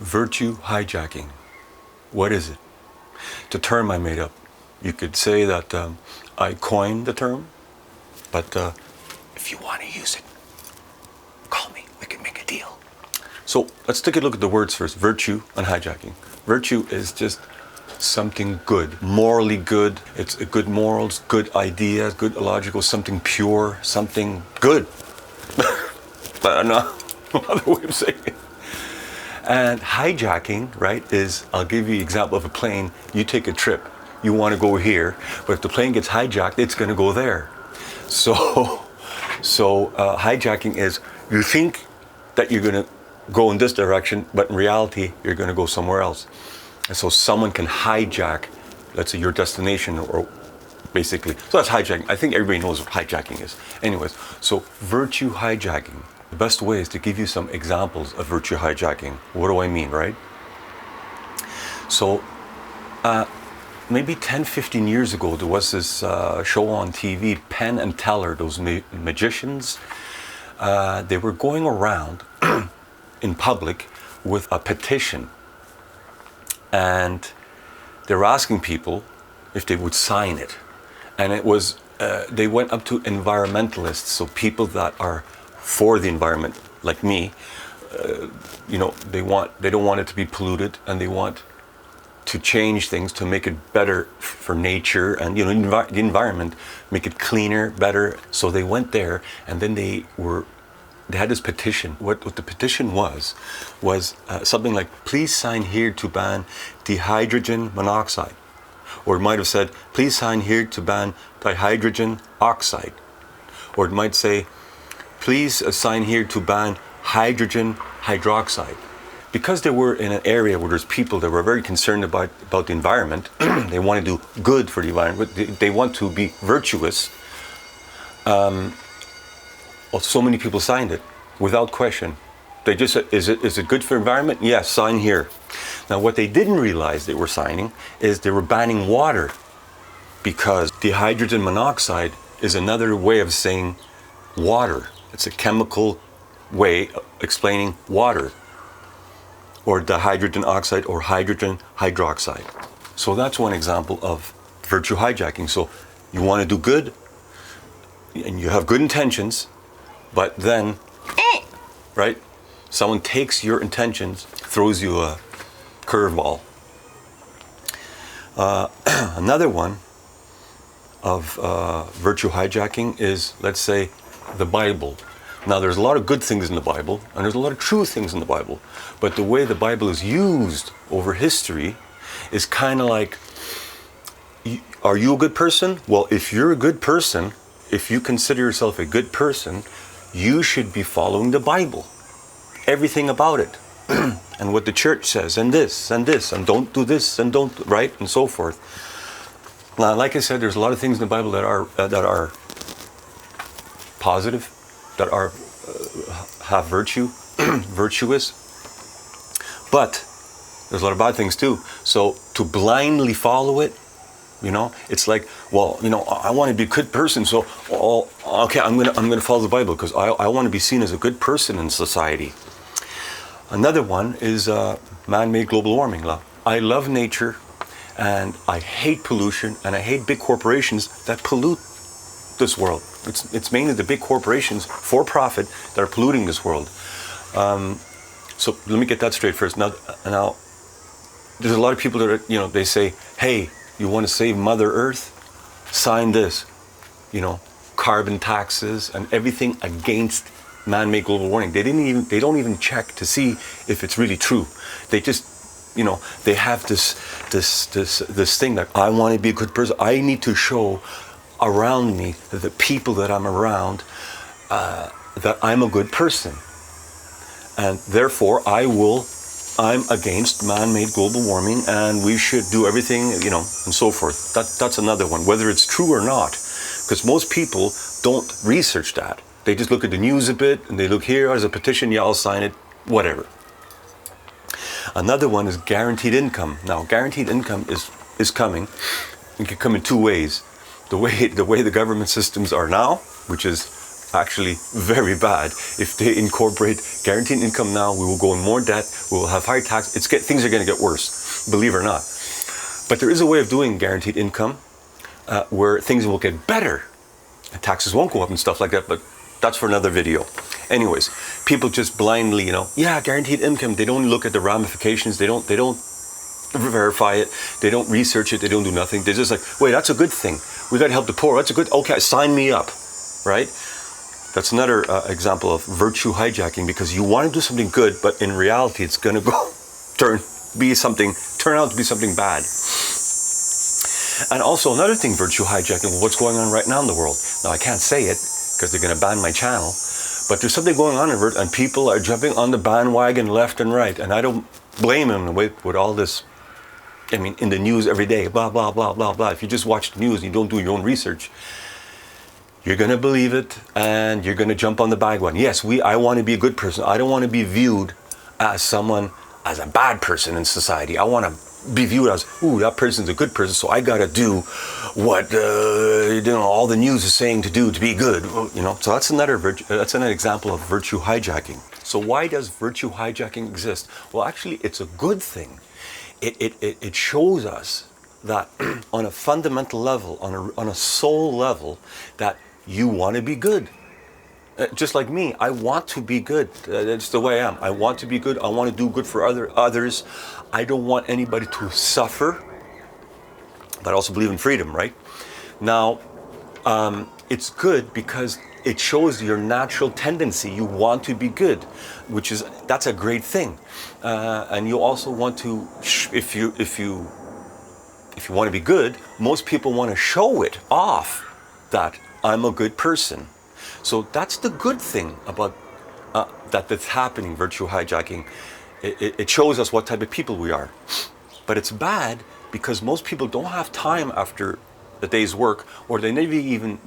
virtue hijacking. What is it? It's a term I made up. You could say that I coined the term, but if you want to use it, call me. We can make a deal. So let's take a look at the words first, virtue and hijacking. Virtue is just something good, morally good. It's good morals, good ideas, good logical, something pure, something good. But no other way of saying it. And hijacking, right, is, I'll give you an example of a plane. You take a trip, you want to go here, but if the plane gets hijacked, it's going to go there. So hijacking is, you think that you're going to go in this direction, but in reality, you're going to go somewhere else. And so someone can hijack, let's say, your destination, or basically, so that's hijacking. I think everybody knows what hijacking is. Anyways, so virtue hijacking. The best way is to give you some examples of virtue hijacking. What do I mean, right? So maybe 10, 15 years ago, there was this show on TV, Penn and Teller, those magicians. They were going around in public with a petition. And they were asking people if they would sign it. And it was, they went up to environmentalists, so people that are for the environment, like me. You know, they don't want it to be polluted, and they want to change things to make it better for nature and, you know, the environment, make it cleaner, better. So they went there, and then they had this petition. What the petition was something like, please sign here to ban dihydrogen monoxide. Or it might have said, please sign here to ban dihydrogen oxide. Or it might say, please sign here to ban hydrogen hydroxide. Because they were in an area where there's people that were very concerned about the environment, they want to do good for the environment, they want to be virtuous, so many people signed it without question. They just said, is it good for the environment? Yes, sign here. Now what they didn't realize they were signing is they were banning water, because dihydrogen monoxide is another way of saying water. It's a chemical way of explaining water, or dihydrogen oxide, or hydrogen hydroxide. So that's one example of virtue hijacking. So you want to do good, and you have good intentions, but then, right, someone takes your intentions, throws you a curveball. Another one of virtue hijacking is, let's say, the Bible. Now, there's a lot of good things in the Bible, and there's a lot of true things in the Bible, but the way the Bible is used over history is kind of like, are you a good person? Well, if you're a good person, if you consider yourself a good person, you should be following the Bible, everything about it, and what the church says, and this, and don't do this, and don't, right, and so forth. Now, like I said, there's a lot of things in the Bible that are positive, that are have virtue, virtuous, but there's a lot of bad things too. So to blindly follow it, you know, it's like, well, you know, I want to be a good person, so okay, I'm gonna follow the Bible because I want to be seen as a good person in society. Another one is man-made global warming law. I love nature, and I hate pollution, and I hate big corporations that pollute this world. It's mainly the big corporations for profit that are polluting this world. So let me get that straight first. Now, there's a lot of people that are, you know, they say, hey, you want to save Mother Earth? Sign this. You know, carbon taxes and everything against man-made global warming. They don't even check to see if it's really true. They just, you know, they have this thing that I want to be a good person. I need to show around me, the people that I'm around, that I'm a good person, and therefore I'm against man-made global warming, and we should do everything, you know, and so forth. That's another one, whether it's true or not, because most people don't research that. They just look at the news a bit, and they look, here as a petition, yeah, I'll sign it, whatever. Another one is guaranteed income. Now, guaranteed income is coming. It can come in two ways. The way the government systems are now, which is actually very bad. If they incorporate guaranteed income now, we will go in more debt, we will have higher tax. Things are going to get worse, believe it or not. But there is a way of doing guaranteed income where things will get better. And taxes won't go up and stuff like that, but that's for another video. Anyways, people just blindly, guaranteed income. They don't look at the ramifications. They don't verify it. They don't research it. They don't do nothing. They're just like, wait, that's a good thing. We got to help the poor. That's a good, okay, sign me up, right? That's another example of virtue hijacking, because you want to do something good, but in reality, it's going to turn out to be something bad. And also another thing, virtue hijacking, what's going on right now in the world. Now, I can't say it because they're going to ban my channel, but there's something going on and people are jumping on the bandwagon left and right. And I don't blame them with all this, in the news every day, blah, blah, blah, blah, blah. If you just watch the news and you don't do your own research, you're going to believe it and you're going to jump on the bandwagon. Yes, I want to be a good person. I don't want to be viewed as a bad person in society. I want to be viewed as, ooh, that person's a good person, so I got to do what all the news is saying to do to be good. So that's another example of virtue hijacking. So why does virtue hijacking exist? Well, actually, it's a good thing. It shows us that on a fundamental level, on a soul level, that you want to be good. Just like me, I want to be good. That's the way I am. I want to be good. I want to do good for others. I don't want anybody to suffer. But I also believe in freedom, right? Now, it's good because it shows your natural tendency. You want to be good, that's a great thing. And you also want to, if you want to be good, most people want to show it off that I'm a good person. So that's the good thing about that's happening, virtue hijacking. It shows us what type of people we are. But it's bad because most people don't have time after a day's work, or they never even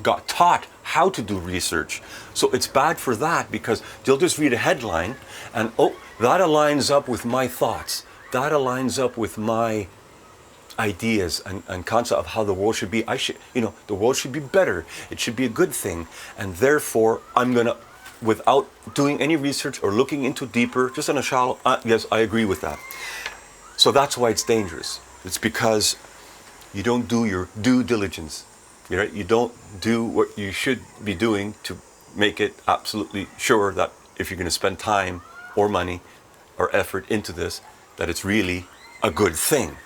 got taught how to do research. So it's bad for that, because they'll just read a headline and, oh, that aligns up with my thoughts. That aligns up with my ideas and concept of how the world should be. The world should be better. It should be a good thing. And therefore, I'm going to, without doing any research or looking into deeper, just on a shallow, yes, I agree with that. So that's why it's dangerous. It's because you don't do your due diligence. Right? You don't do what you should be doing to make it absolutely sure that if you're going to spend time or money or effort into this, that it's really a good thing.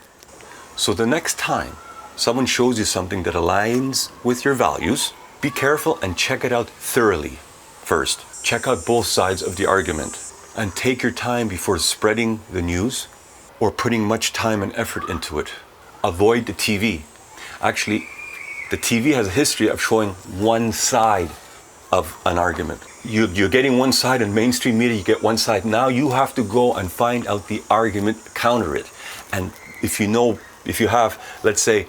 So the next time someone shows you something that aligns with your values, be careful and check it out thoroughly first. Check out both sides of the argument and take your time before spreading the news or putting much time and effort into it. Avoid the TV. Actually, the TV has a history of showing one side of an argument. You're getting one side in mainstream media, you get one side. Now you have to go and find out the argument, counter it. And if you have, let's say,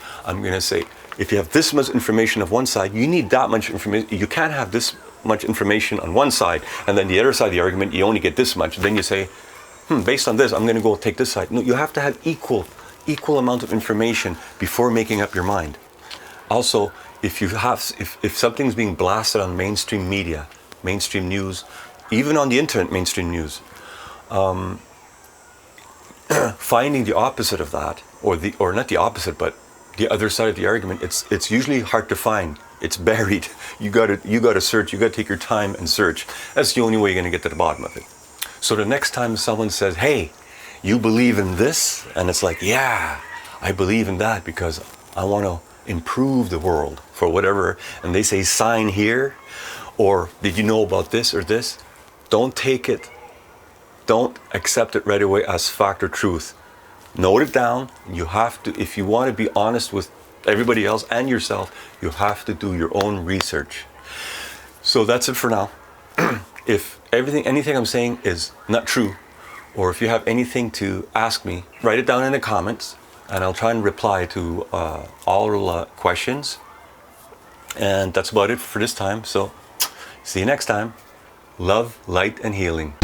if you have this much information of one side, you need that much information. You can't have this much information on one side, and then the other side of the argument, you only get this much. Then you say, based on this, I'm going to go take this side. No, you have to have equal amount of information before making up your mind. Also, if something's being blasted on mainstream media, mainstream news, even on the internet, mainstream news, finding the opposite of that, or not the opposite, but the other side of the argument, it's usually hard to find. It's buried. You gotta search. You gotta take your time and search. That's the only way you're gonna get to the bottom of it. So the next time someone says, "Hey, you believe in this?" and it's like, "Yeah, I believe in that because I want to improve the world for whatever," and they say, "Sign here," or "Did you know about this or this?" Don't accept it right away as fact or truth. Note it down. You have to, if you want to be honest with everybody else and yourself, you have to do your own research. So that's it for now. If anything I'm saying is not true, or if you have anything to ask me, write it down in the comments, and I'll try and reply to all questions. And that's about it for this time. So see you next time. Love, light, and healing.